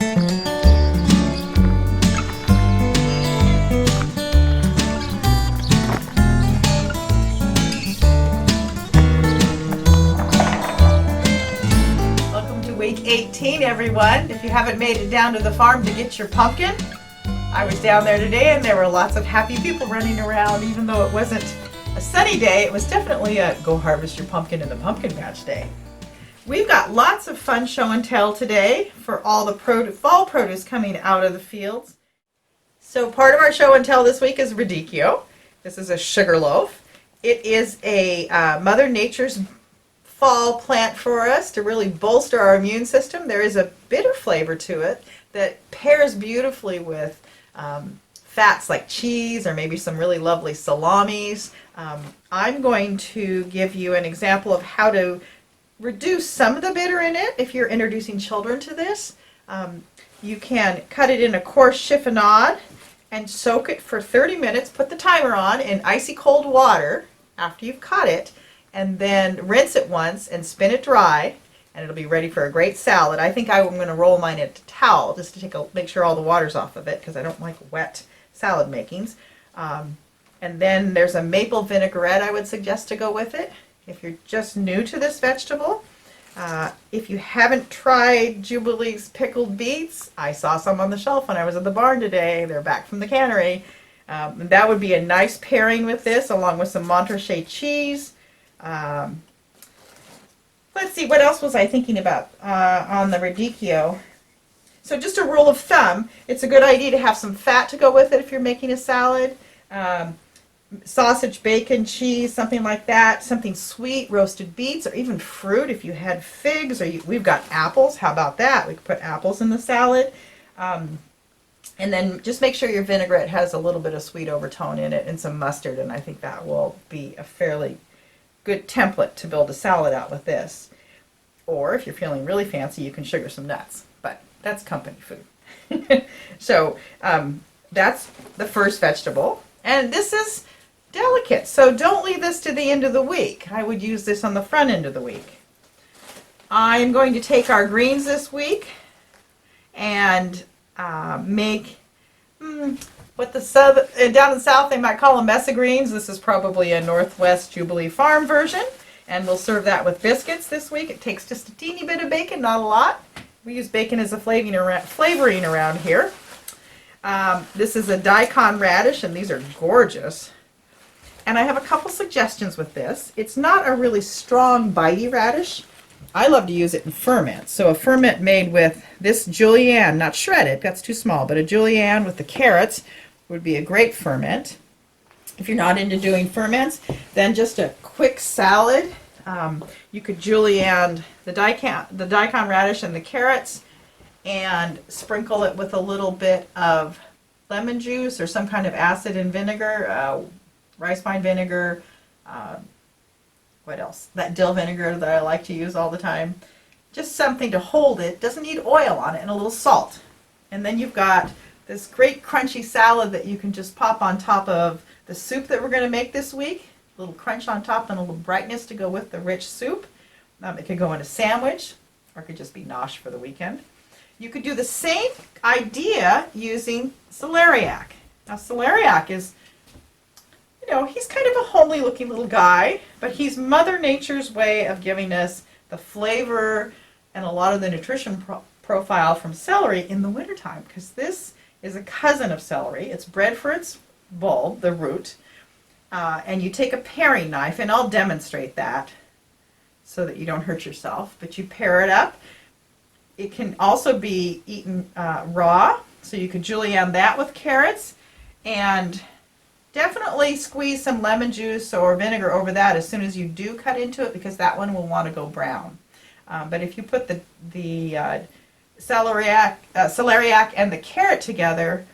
Welcome to week 18, everyone. If you haven't made it down to the farm to get your pumpkin, I was down there today and there were lots of happy people running around. Even though it wasn't a sunny day, it was definitely a go harvest your pumpkin in the pumpkin patch day. We've got lots of fun show and tell today for all the fall produce coming out of the fields. So part of our show and tell this week is radicchio. This is a sugar loaf. It is a Mother Nature's fall plant for us to really bolster our immune system. There is a bitter flavor to it that pairs beautifully with fats like cheese or maybe some really lovely salamis. I'm going to give you an example of how to reduce some of the bitter in it if you're introducing children to this. You can cut it in a coarse chiffonade and soak it for 30 minutes, put the timer on in icy cold water after you've cut it, and then rinse it once and spin it dry, and it'll be ready for a great salad. I think I'm going to roll mine in a towel just to make sure all the water's off of it because I don't like wet salad makings. And then there's a maple vinaigrette I would suggest to go with it if you're just new to this vegetable. If you haven't tried Jubilee's pickled beets, I saw some on the shelf when I was at the barn today. They're back from the cannery. That would be a nice pairing with this, along with some Montrachet cheese. Let's see, what else was I thinking about on the radicchio? So just a rule of thumb, it's a good idea to have some fat to go with it if you're making a salad. Sausage, bacon, cheese, something like that. Something sweet, roasted beets, or even fruit if you had figs, or we've got apples. How about that? We could put apples in the salad. And then just make sure your vinaigrette has a little bit of sweet overtone in it and some mustard, and I think that will be a fairly good template to build a salad out with this. Or if you're feeling really fancy, you can sugar some nuts, but that's company food. So that's the first vegetable, and this is delicate, so don't leave this to the end of the week. I would use this on the front end of the week. I'm going to take our greens this week and make what down in the south they might call them mesa greens. This is probably a Northwest Jubilee farm version, and we'll serve that with biscuits this week. It takes just a teeny bit of bacon, not a lot. We use bacon as a flavoring around here. This is a daikon radish, and these are gorgeous. And I have a couple suggestions with this. It's not a really strong, bitey radish. I love to use it in ferment. So a ferment made with this julienne, not shredded, that's too small, but a julienne with the carrots would be a great ferment. If you're not into doing ferments, then just a quick salad. You could julienne the daikon radish and the carrots and sprinkle it with a little bit of lemon juice or some kind of acid and vinegar, rice wine vinegar, what else? That dill vinegar that I like to use all the time. Just something to hold it. Doesn't need oil on it, and a little salt. And then you've got this great crunchy salad that you can just pop on top of the soup that we're going to make this week. A little crunch on top and a little brightness to go with the rich soup. It could go in a sandwich, or it could just be nosh for the weekend. You could do the same idea using celeriac. Now celeriac is, he's kind of a homely looking little guy, but he's Mother Nature's way of giving us the flavor and a lot of the nutrition profile from celery in the wintertime, because this is a cousin of celery. It's bred for its bulb, the root, and you take a paring knife, and I'll demonstrate that so that you don't hurt yourself, but you pare it up. It can also be eaten raw, so you could julienne that with carrots, and definitely squeeze some lemon juice or vinegar over that as soon as you do cut into it, because that one will want to go brown. But if you put the celeriac and the carrot together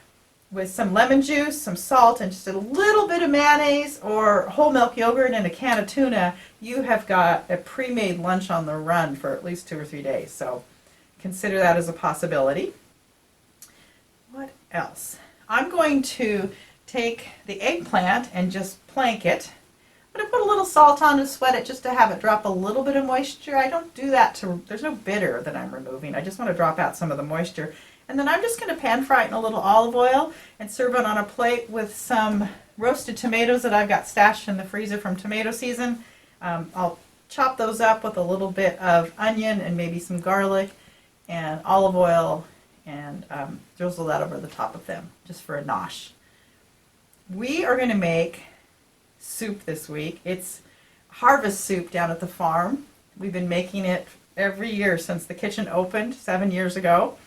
with some lemon juice, some salt, and just a little bit of mayonnaise or whole milk yogurt and a can of tuna, you have got a pre-made lunch on the run for at least 2 or 3 days. So consider that as a possibility. What else? I'm going to take the eggplant and just plank it I'm going to put a little salt on to sweat it just to have it drop a little bit of moisture. I don't do that there's no bitter that I'm removing. I just want to drop out some of the moisture. And then I'm just going to pan fry it in a little olive oil and serve it on a plate with some roasted tomatoes that I've got stashed in the freezer from tomato season. I'll chop those up with a little bit of onion and maybe some garlic and olive oil and drizzle that over the top of them just for a nosh. We are going to make soup this week. It's harvest soup down at the farm. We've been making it every year since the kitchen opened 7 years ago.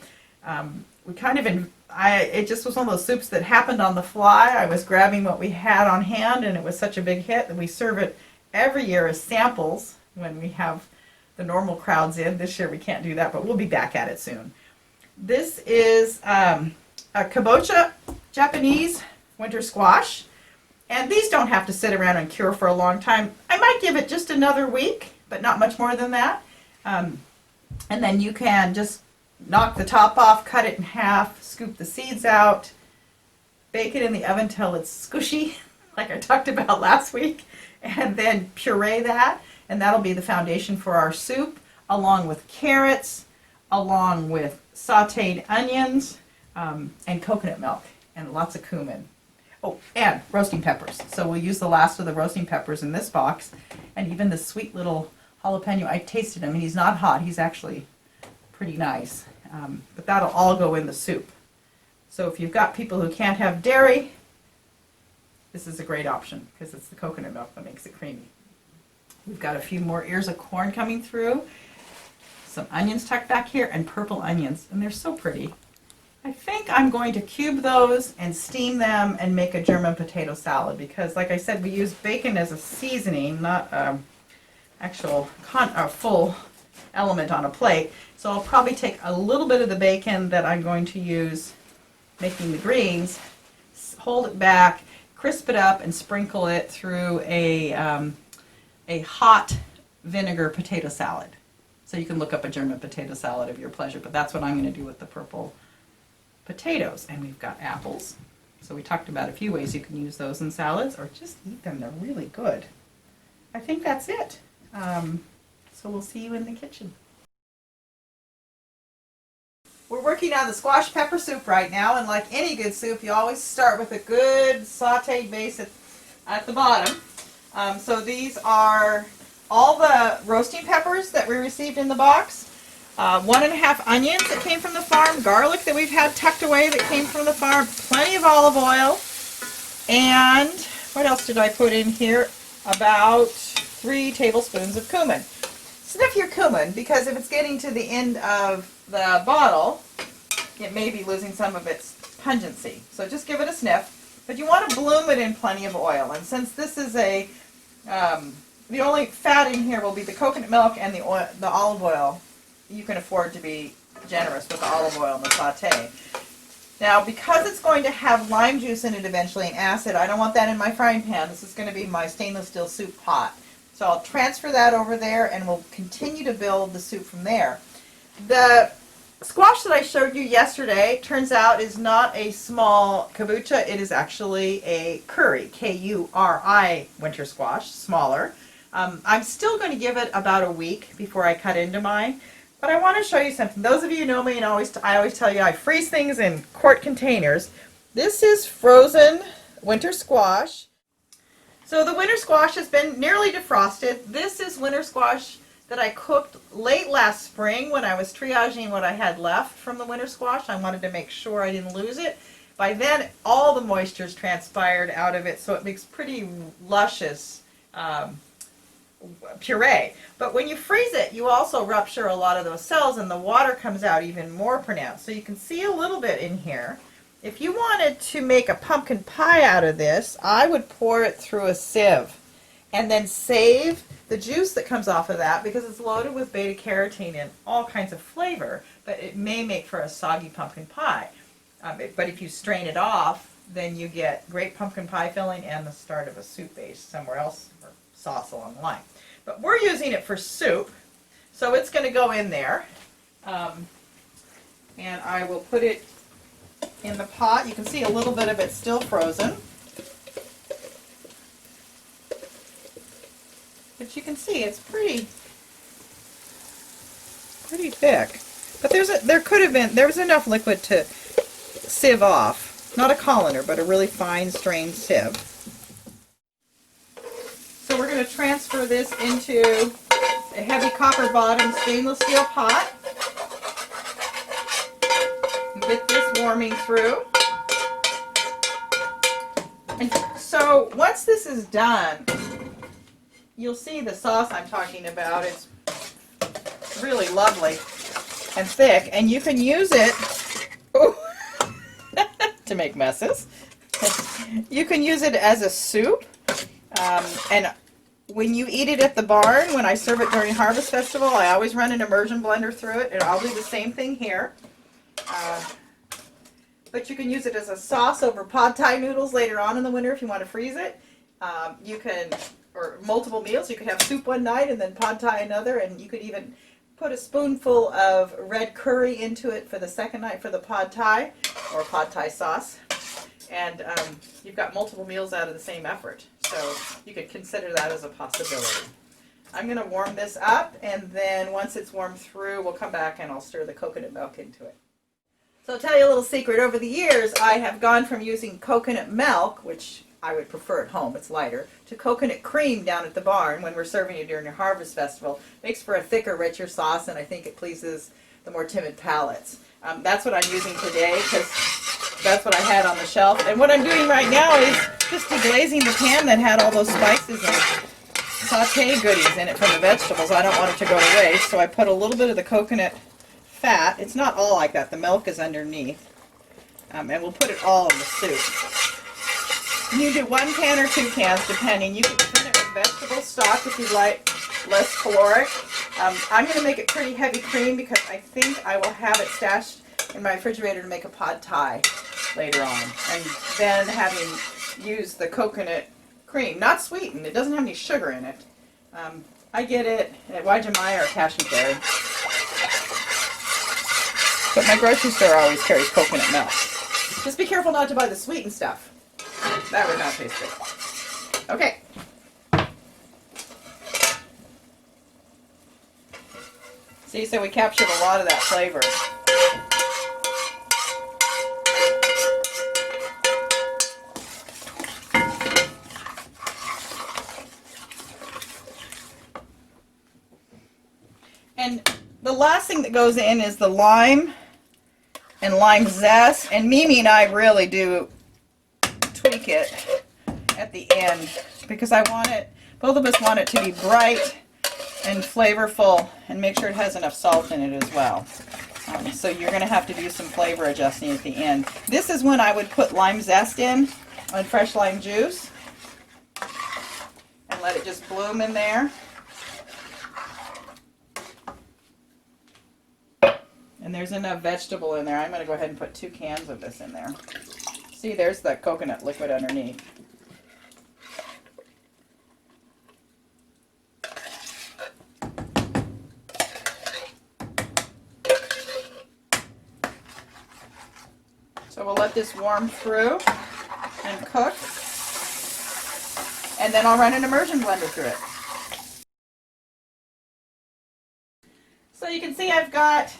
It just was one of those soups that happened on the fly. I was grabbing what we had on hand, and it was such a big hit that we serve it every year as samples when we have the normal crowds in. This year we can't do that, but we'll be back at it soon. This is a kabocha Japanese winter squash, and these don't have to sit around and cure for a long time. I might give it just another week, but not much more than that. And then you can just knock the top off, cut it in half, scoop the seeds out, bake it in the oven till it's squishy, like I talked about last week, and then puree that, and that'll be the foundation for our soup, along with carrots, along with sauteed onions, and coconut milk, and lots of cumin. Oh, and roasting peppers. So we'll use the last of the roasting peppers in this box, and even the sweet little jalapeno. I tasted him, and he's not hot. He's actually pretty nice. But that'll all go in the soup. So if you've got people who can't have dairy, this is a great option because it's the coconut milk that makes it creamy. We've got a few more ears of corn coming through, some onions tucked back here, and purple onions, and they're so pretty. I think I'm going to cube those and steam them and make a German potato salad because, like I said, we use bacon as a seasoning, not actual full element on a plate. So I'll probably take a little bit of the bacon that I'm going to use making the greens, hold it back, crisp it up, and sprinkle it through a hot vinegar potato salad. So you can look up a German potato salad of your pleasure, but that's what I'm going to do with the purple potatoes. And we've got apples. So we talked about a few ways you can use those in salads or just eat them. They're really good. I think that's it. So we'll see you in the kitchen. We're working on the squash pepper soup right now, and like any good soup, you always start with a good sauteed base at the bottom. So these are all the roasting peppers that we received in the box, 1.5 onions that came from the farm, garlic that we've had tucked away that came from the farm, plenty of olive oil, and what else did I put in here? About 3 tablespoons of cumin. Sniff your cumin, because if it's getting to the end of the bottle, it may be losing some of its pungency. So just give it a sniff. But you want to bloom it in plenty of oil. And since this is the only fat in here will be the coconut milk and the olive oil, you can afford to be generous with the olive oil and the saute. Now, because it's going to have lime juice in it eventually and acid, I don't want that in my frying pan. This is going to be my stainless steel soup pot. So I'll transfer that over there and we'll continue to build the soup from there. The squash that I showed you yesterday turns out is not a small kabocha. It is actually a curry, K-U-R-I winter squash, smaller. I'm still going to give it about a week before I cut into mine. But I want to show you something. Those of you who know me, and I always tell you I freeze things in quart containers. This is frozen winter squash. So the winter squash has been nearly defrosted. This is winter squash that I cooked late last spring when I was triaging what I had left from the winter squash. I wanted to make sure I didn't lose it. By then, all the moisture's transpired out of it, so it makes pretty luscious puree. But when you freeze it, you also rupture a lot of those cells, and the water comes out even more pronounced. So you can see a little bit in here. If you wanted to make a pumpkin pie out of this, I would pour it through a sieve and then save the juice that comes off of that because it's loaded with beta carotene and all kinds of flavor, but it may make for a soggy pumpkin pie. But if you strain it off, then you get great pumpkin pie filling and the start of a soup base somewhere else or sauce along the line. But we're using it for soup, so it's going to go in there. And I will put it in the pot. You can see a little bit of it still frozen. But you can see it's pretty thick. But there was enough liquid to sieve off. Not a colander, but a really fine strained sieve. So we're going to transfer this into a heavy copper bottom stainless steel pot. And get this warming through. And so once this is done, you'll see the sauce I'm talking about. It's really lovely and thick, and you can use it to make messes. You can use it as a soup, and when you eat it at the barn, when I serve it during Harvest Festival, I always run an immersion blender through it, and I'll do the same thing here. But you can use it as a sauce over pad thai noodles later on in the winter if you want to freeze it. You can, or multiple meals, you could have soup one night and then pad thai another, and you could even put a spoonful of red curry into it for the second night for the pad thai, or pad thai sauce. And you've got multiple meals out of the same effort. So you could consider that as a possibility. I'm going to warm this up, and then once it's warmed through, we'll come back and I'll stir the coconut milk into it. So I'll tell you a little secret. Over the years, I have gone from using coconut milk, which I would prefer at home, it's lighter, to coconut cream down at the barn when we're serving it during a Harvest Festival. Makes for a thicker, richer sauce, and I think it pleases the more timid palates. That's what I'm using today, because that's what I had on the shelf. And what I'm doing right now is just deglazing the pan that had all those spices and sauté goodies in it from the vegetables. I don't want it to go to waste, so I put a little bit of the coconut fat. It's not all like that. The milk is underneath. And we'll put it all in the soup. You do 1 can or 2 cans, depending. You can thin it with vegetable stock if you like less caloric. I'm going to make it pretty heavy cream because I think I will have it stashed in my refrigerator to make a pad thai later on. And then having used the coconut cream, not sweetened, it doesn't have any sugar in it. I get it at Wajimaya or Cash and Carry. But my grocery store always carries coconut milk. Just be careful not to buy the sweetened stuff. That would not taste good. Okay. See, so we captured a lot of that flavor. And the last thing that goes in is the lime and lime zest. And Mimi and I really do tweak it at the end because I want it, both of us want it to be bright and flavorful, and make sure it has enough salt in it as well. So you're going to have to do some flavor adjusting at the end. This is when I would put lime zest in on fresh lime juice and let it just bloom in there. And there's enough vegetable in there. I'm going to go ahead and put 2 cans of this in there. See, there's the coconut liquid underneath. So we'll let this warm through and cook. And then I'll run an immersion blender through it. So you can see I've got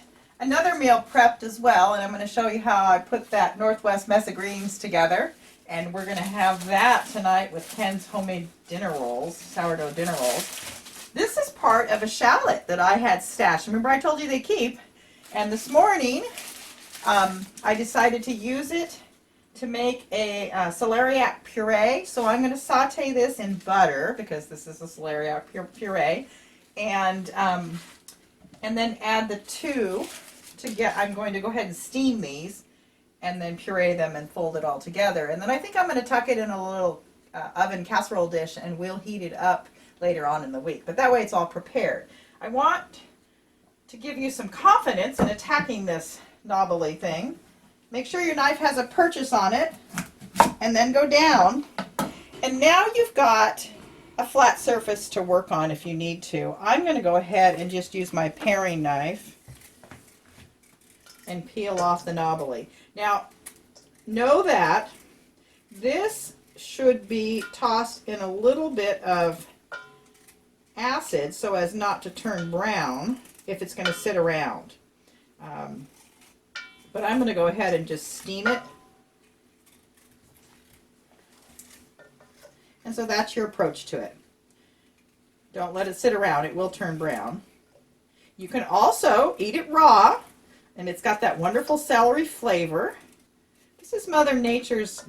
another meal prepped as well, and I'm going to show you how I put that Northwest mess of greens together. And we're going to have that tonight with Ken's homemade dinner rolls, sourdough dinner rolls. This is part of a shallot that I had stashed. Remember I told you they keep? And this morning I decided to use it to make a celeriac puree. So I'm going to saute this in butter because this is a celeriac puree, and then add the 2 to get. I'm going to go ahead and steam these, and then puree them and fold it all together. And then I think I'm going to tuck it in a little oven casserole dish, and we'll heat it up later on in the week. But that way it's all prepared. I want to give you some confidence in attacking this knobbly thing. Make sure your knife has a purchase on it, and then go down. And now you've got a flat surface to work on if you need to. I'm going to go ahead and just use my paring knife and peel off the knobbly. Now, know that this should be tossed in a little bit of acid so as not to turn brown if it's going to sit around. But I'm going to go ahead and just steam it. And so that's your approach to it. Don't let it sit around. It will turn brown. You can also eat it raw, and it's got that wonderful celery flavor. This is Mother Nature's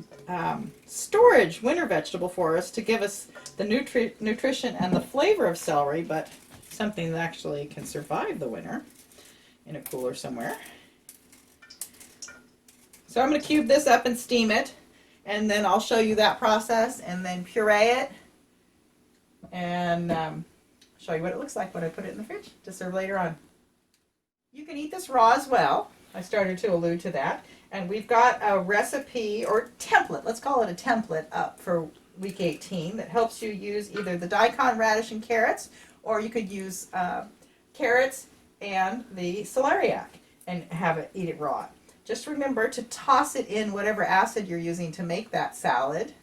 storage winter vegetable for us to give us the nutrition and the flavor of celery, but something that actually can survive the winter in a cooler somewhere. So I'm going to cube this up and steam it, and then I'll show you that process, and then puree it, and show you what it looks like when I put it in the fridge to serve later on. You can eat this raw as well. I started to allude to that. And we've got a recipe or template, let's call it a template, up for week 18 that helps you use either the daikon, radish, and carrots, or you could use carrots and the celeriac and eat it raw. Just remember to toss it in whatever acid you're using to make that salad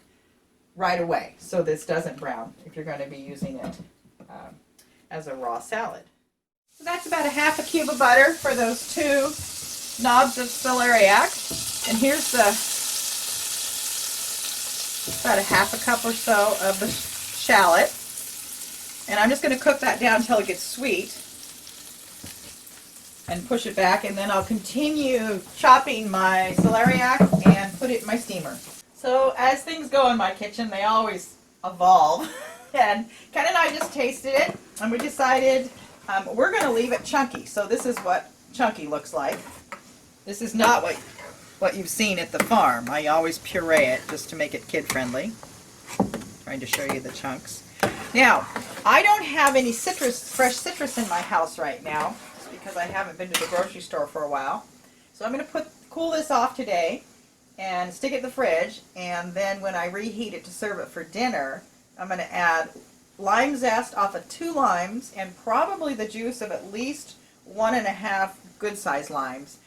right away so this doesn't brown if you're going to be using it as a raw salad. So that's about a half a cube of butter for those 2 knobs of celeriac. And here's about a half a cup or so of the shallot. And I'm just going to cook that down until it gets sweet and push it back, and then I'll continue chopping my celeriac and put it in my steamer. So as things go in my kitchen, they always evolve. And Ken and I just tasted it, and we decided we're going to leave it chunky. So this is what chunky looks like. This is not what you've seen at the farm. I always puree it just to make it kid-friendly. Trying to show you the chunks. Now, I don't have any fresh citrus in my house right now, just because I haven't been to the grocery store for a while. So I'm going to cool this off today and stick it in the fridge, and then when I reheat it to serve it for dinner, I'm going to add lime zest off of 2 limes and probably the juice of at least 1.5 good-sized limes.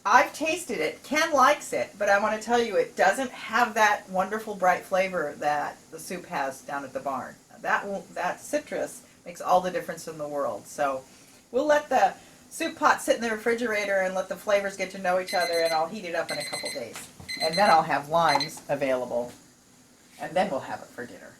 I've tasted it. Ken likes it, but I want to tell you it doesn't have that wonderful bright flavor that the soup has down at the barn. That citrus makes all the difference in the world. So we'll let the soup pot sit in the refrigerator and let the flavors get to know each other, and I'll heat it up in a couple days. And then I'll have limes available, and then we'll have it for dinner.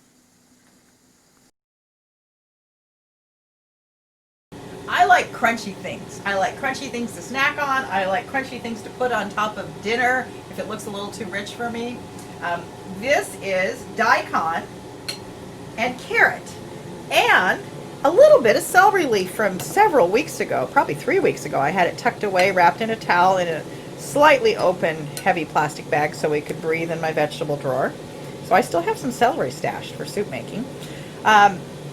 I like crunchy things. I like crunchy things to snack on. I like crunchy things to put on top of dinner if it looks a little too rich for me. This is daikon and carrot and a little bit of celery leaf from several weeks ago, probably 3 weeks ago. I had it tucked away, wrapped in a towel in a slightly open, heavy plastic bag so it could breathe in my vegetable drawer. So I still have some celery stashed for soup making.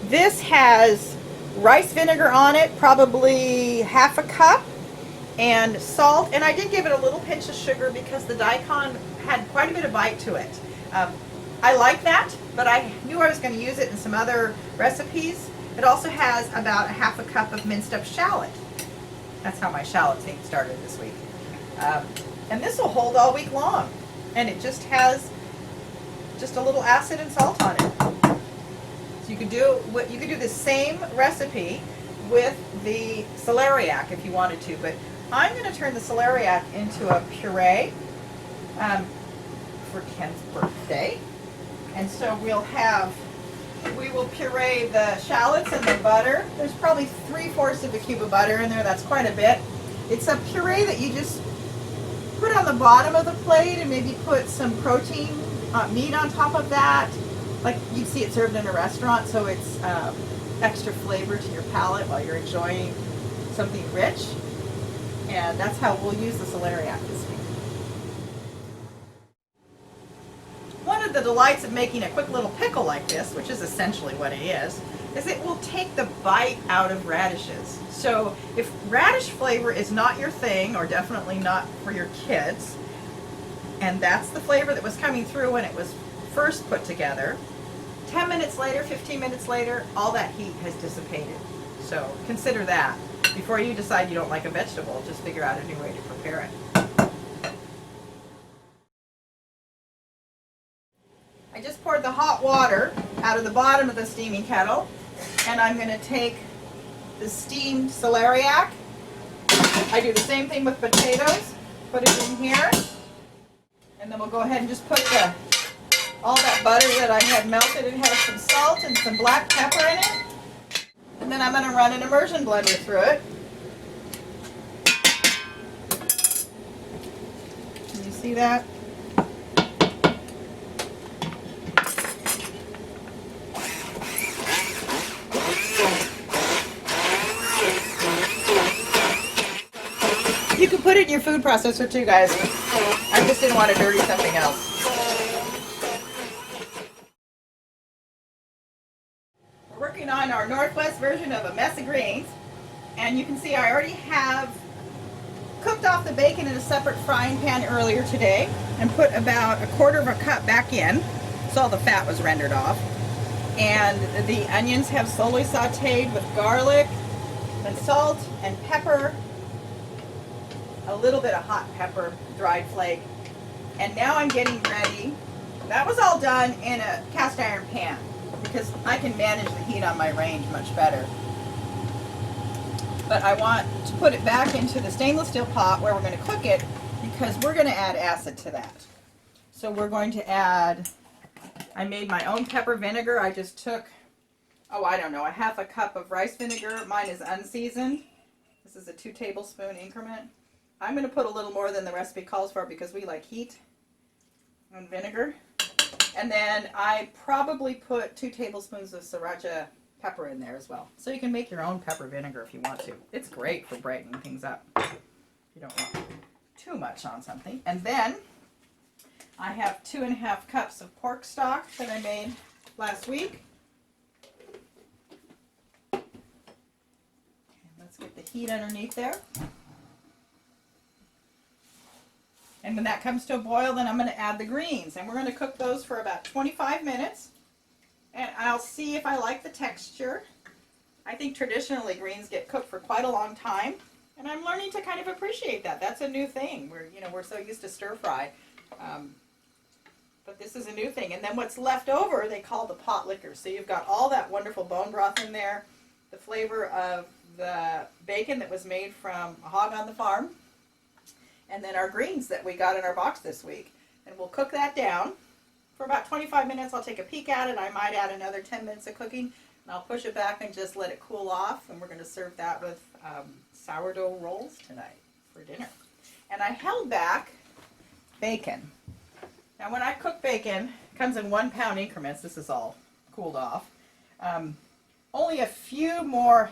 This has rice vinegar on it, probably half a cup, and salt. And I did give it a little pinch of sugar because the daikon had quite a bit of bite to it. I like that, but I knew I was going to use it in some other recipes. It also has about a half a cup of minced up shallot. That's how my shallot thing started this week. And this will hold all week long. And it just has just a little acid and salt on it. So you could do the same recipe with the celeriac if you wanted to, but I'm going to turn the celeriac into a puree for Ken's birthday. And so we will puree the shallots and the butter. There's probably 3/4 of a cube of butter in there. That's quite a bit. It's a puree that you just put on the bottom of the plate and maybe put some protein meat on top of that. Like you'd see it served in a restaurant, so it's extra flavor to your palate while you're enjoying something rich. And that's how we'll use the celeriac this week. One of the delights of making a quick little pickle like this, which is essentially what it is it will take the bite out of radishes. So if radish flavor is not your thing, or definitely not for your kids, and that's the flavor that was coming through when it was first put together, 10 minutes later, 15 minutes later, all that heat has dissipated. So consider that. Before you decide you don't like a vegetable, just figure out a new way to prepare it. I just poured the hot water out of the bottom of the steaming kettle, And I'm going to take the steamed celeriac. I do the same thing with potatoes. Put it in here. And then we'll go ahead and just put all that butter that I had melted. It has some salt and some black pepper in it. And then I'm going to run an immersion blender through it. Can you see that? You can put it in your food processor too, guys. I just didn't want to dirty something else. We're working on our Northwest version of a mess of greens. And you can see I already have cooked off the bacon in a separate frying pan earlier today and put about 1/4 cup back in, so all the fat was rendered off. And the onions have slowly sauteed with garlic and salt and pepper, a little bit of hot pepper, dried flake. And now I'm getting ready. That was all done in a cast iron pan because I can manage the heat on my range much better. But I want to put it back into the stainless steel pot where we're going to cook it because we're going to add acid to that. So we're going to add, I made my own pepper vinegar. I just took, I don't know, 1/2 cup of rice vinegar. Mine is unseasoned. This is a 2 tablespoon increment. I'm going to put a little more than the recipe calls for because we like heat and vinegar. And then I probably put 2 tablespoons of sriracha pepper in there as well. So you can make your own pepper vinegar if you want to. It's great for brightening things up. You don't want too much on something. And then I have 2.5 cups of pork stock that I made last week. Okay, let's get the heat underneath there. And when that comes to a boil, then I'm going to add the greens. And we're going to cook those for about 25 minutes. And I'll see if I like the texture. I think traditionally greens get cooked for quite a long time. And I'm learning to kind of appreciate that. That's a new thing. We're so used to stir fry. But this is a new thing. And then what's left over, they call the pot liquor. So you've got all that wonderful bone broth in there, the flavor of the bacon that was made from a hog on the farm, and then our greens that we got in our box this week. And we'll cook that down for about 25 minutes. I'll take a peek at it. I might add another 10 minutes of cooking, and I'll push it back and just let it cool off. And we're going to serve that with sourdough rolls tonight for dinner. And I held back bacon. Now when I cook bacon, it comes in 1 pound increments. This is all cooled off. Only a few more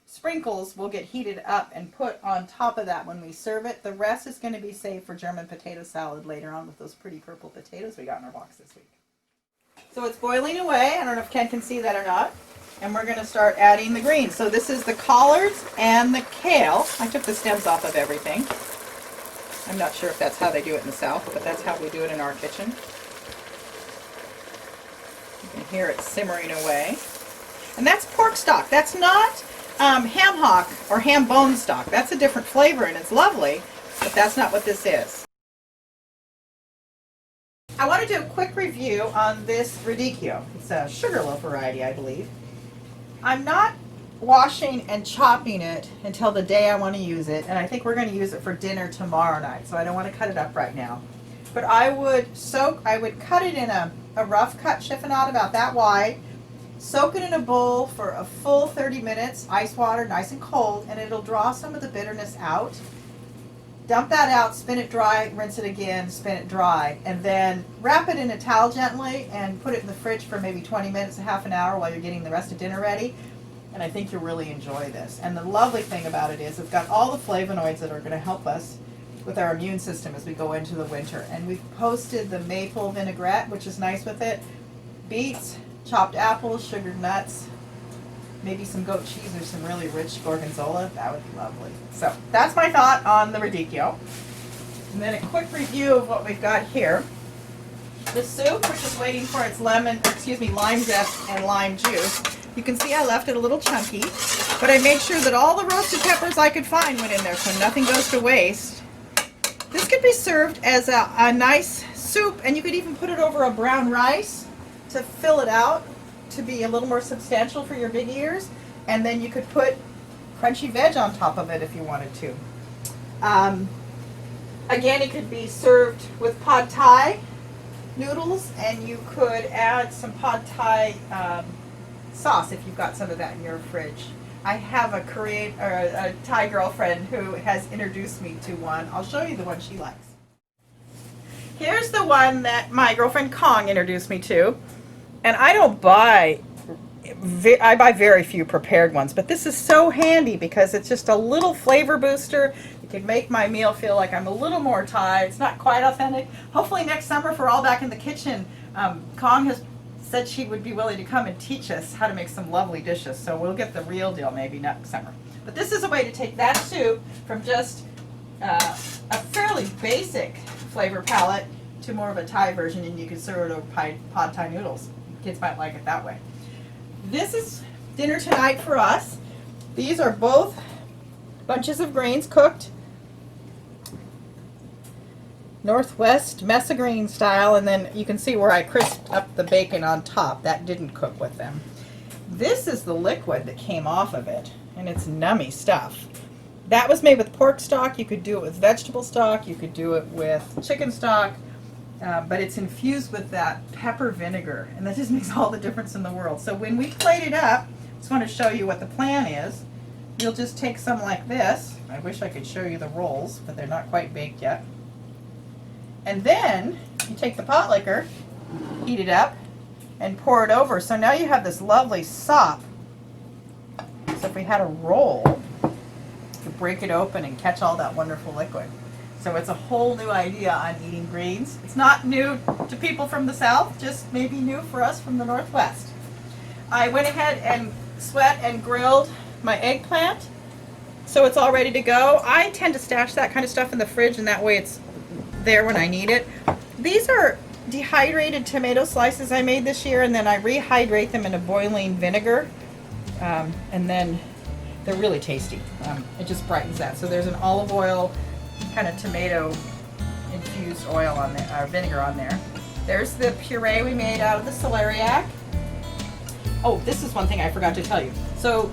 sprinkles will get heated up and put on top of that when we serve it. The rest is going to be saved for German potato salad later on with those pretty purple potatoes we got in our box this week. So it's boiling away. I don't know if Ken can see that or not. And we're going to start adding the greens. So this is the collards and the kale. I took the stems off of everything. I'm not sure if that's how they do it in the South, but that's how we do it in our kitchen. You can hear it simmering away. And that's pork stock. That's not ham hock or ham bone stock. That's a different flavor and it's lovely, but that's not what this is. I want to do a quick review on this radicchio. It's a sugarloaf variety, I believe. I'm not washing and chopping it until the day I want to use it, and I think we're going to use it for dinner tomorrow night, so I don't want to cut it up right now. But I would cut it in a rough cut chiffonade about that wide, soak it in a bowl for a full 30 minutes, ice water, nice and cold, and it'll draw some of the bitterness out. Dump that out, spin it dry, rinse it again, spin it dry, and then wrap it in a towel gently and put it in the fridge for maybe 20 minutes, a half an hour while you're getting the rest of dinner ready. And I think you'll really enjoy this. And the lovely thing about it is it's got all the flavonoids that are going to help us with our immune system as we go into the winter. And we've posted the maple vinaigrette, which is nice with it, beets, chopped apples, sugared nuts, maybe some goat cheese or some really rich gorgonzola. That would be lovely. So that's my thought on the radicchio. And then a quick review of what we've got here. The soup, which is waiting for its lime zest and lime juice. You can see I left it a little chunky, but I made sure that all the roasted peppers I could find went in there so nothing goes to waste. This could be served as a nice soup, and you could even put it over a brown rice to fill it out. to be a little more substantial for your big ears, and then you could put crunchy veg on top of it if you wanted to. Again, it could be served with pad thai noodles, and you could add some pad thai sauce if you've got some of that in your fridge. I have a Thai girlfriend who has introduced me to one. I'll show you the one she likes. Here's the one that my girlfriend Kong introduced me to, and I buy very few prepared ones, but this is so handy because it's just a little flavor booster. It can make my meal feel like I'm a little more Thai. It's not quite authentic. Hopefully next summer, for All Back in the Kitchen, Kong has said she would be willing to come and teach us how to make some lovely dishes, so we'll get the real deal maybe next summer. But this is a way to take that soup from just a fairly basic flavor palette to more of a Thai version, and you can serve it over pad Thai noodles. Kids might like it that way. This is dinner tonight for us. These are both bunches of grains cooked Northwest mesa green style, and then you can see where I crisped up the bacon on top. That didn't cook with them. This is the liquid that came off of it, and it's nummy stuff. That was made with pork stock. You could do it with vegetable stock. You could do it with chicken stock, but it's infused with that pepper vinegar, and that just makes all the difference in the world. So when we plate it up, I just want to show you what the plan is. You'll just take some like this. I wish I could show you the rolls, but they're not quite baked yet. And then you take the pot liquor, heat it up, and pour it over. So now you have this lovely sop. So if we had a roll, you could break it open and catch all that wonderful liquid. So it's a whole new idea on eating greens. It's not new to people from the South, just maybe new for us from the Northwest. I went ahead and sweat and grilled my eggplant, so it's all ready to go. I tend to stash that kind of stuff in the fridge, and that way it's there when I need it. These are dehydrated tomato slices I made this year, and then I rehydrate them in a boiling vinegar, and then they're really tasty. It just brightens that. So there's an olive oil kind of tomato infused oil on there, or vinegar on there. There's the puree we made out of the celeriac. Oh, this is one thing I forgot to tell you. So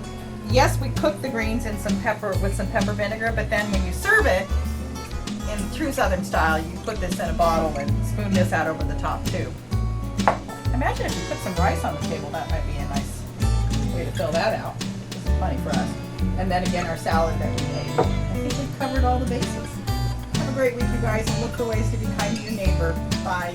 yes, we cook the greens in some pepper with some pepper vinegar, but then when you serve it in true Southern style, you put this in a bottle and spoon this out over the top too. Imagine if you put some rice on the table, that might be a nice way to fill that out. This is plenty for us. And then again, our salad that we made. I think we've covered all the bases. Have a great week, you guys, and look for ways to be kind to your neighbor. Bye.